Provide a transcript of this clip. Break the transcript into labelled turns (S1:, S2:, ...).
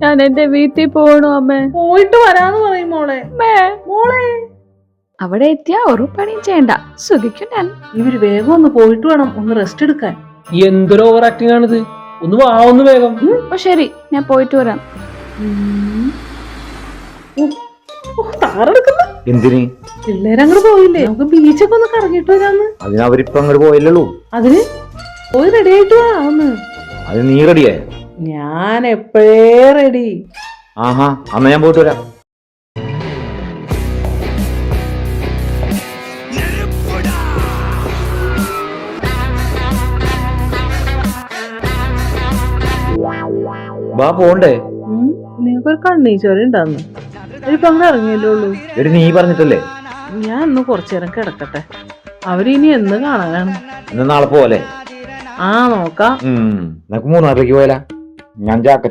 S1: ഞാൻ എന്റെ വീട്ടിൽ പോകണു അമ്മേ.
S2: പോയിട്ട് വരാന്ന് പറയും മോളെ. മോളെ
S1: അവിടെ എത്തിയാ ഒരു പണിയും ചെയ്യണ്ട, സുഖിക്കും ഞാൻ.
S2: ഇവര് വേഗം ഒന്ന് പോയിട്ട് വേണം ഒന്ന് റെസ്റ്റ് എടുക്കാൻ.
S3: എന്തൊരു ഓവർ ആക്ടിംഗ് ആണിത്. ഒന്ന് വാവുന്നു വേഗം.
S1: അപ്പൊ ശരി, ഞാൻ പോയിട്ട് വരാം.
S2: താറെടുക്കുന്ന
S4: എന്തിന്?
S2: പിള്ളേരങ്ങോട്ട് പോയില്ലേ? നമുക്ക് ബീച്ചൊക്കെ ഒന്ന് കറങ്ങിട്ട് വരാന്ന്.
S4: അതിന് അവരിപ്പൊ അങ്ങോട്ട് പോയില്ലല്ലോ.
S2: അതിന് പോയി റെഡി ആയിട്ട് വാ ഒന്ന്.
S4: അത് നീ റെഡിയേ?
S2: ഞാൻ എപ്പോഴേ റെഡി.
S4: ആഹാ, അന്ന് ഞാൻ പോയിട്ട് വരാം. വാ, പോണ്ടേ?
S2: നിങ്ങൾക്കൊരു കണ്ണീച്ചോര ഉണ്ടാന്ന്. ഇപ്പൊ അങ്ങനെ ഇറങ്ങിയല്ലേ ഉള്ളൂ.
S4: എടി, നീ പറഞ്ഞിട്ടല്ലേ.
S2: ഞാൻ ഒന്ന് കുറച്ചു നേരം കിടക്കട്ടെ. അവരിനി എന്ന് കാണാനാണ്?
S4: എന്നാ നാളെ പോലെ.
S2: ആ നോക്കാം.
S4: നമുക്ക് മൂന്നാറിലേക്ക് പോയാലാ? ഞാൻ ജാക്കറ്റ്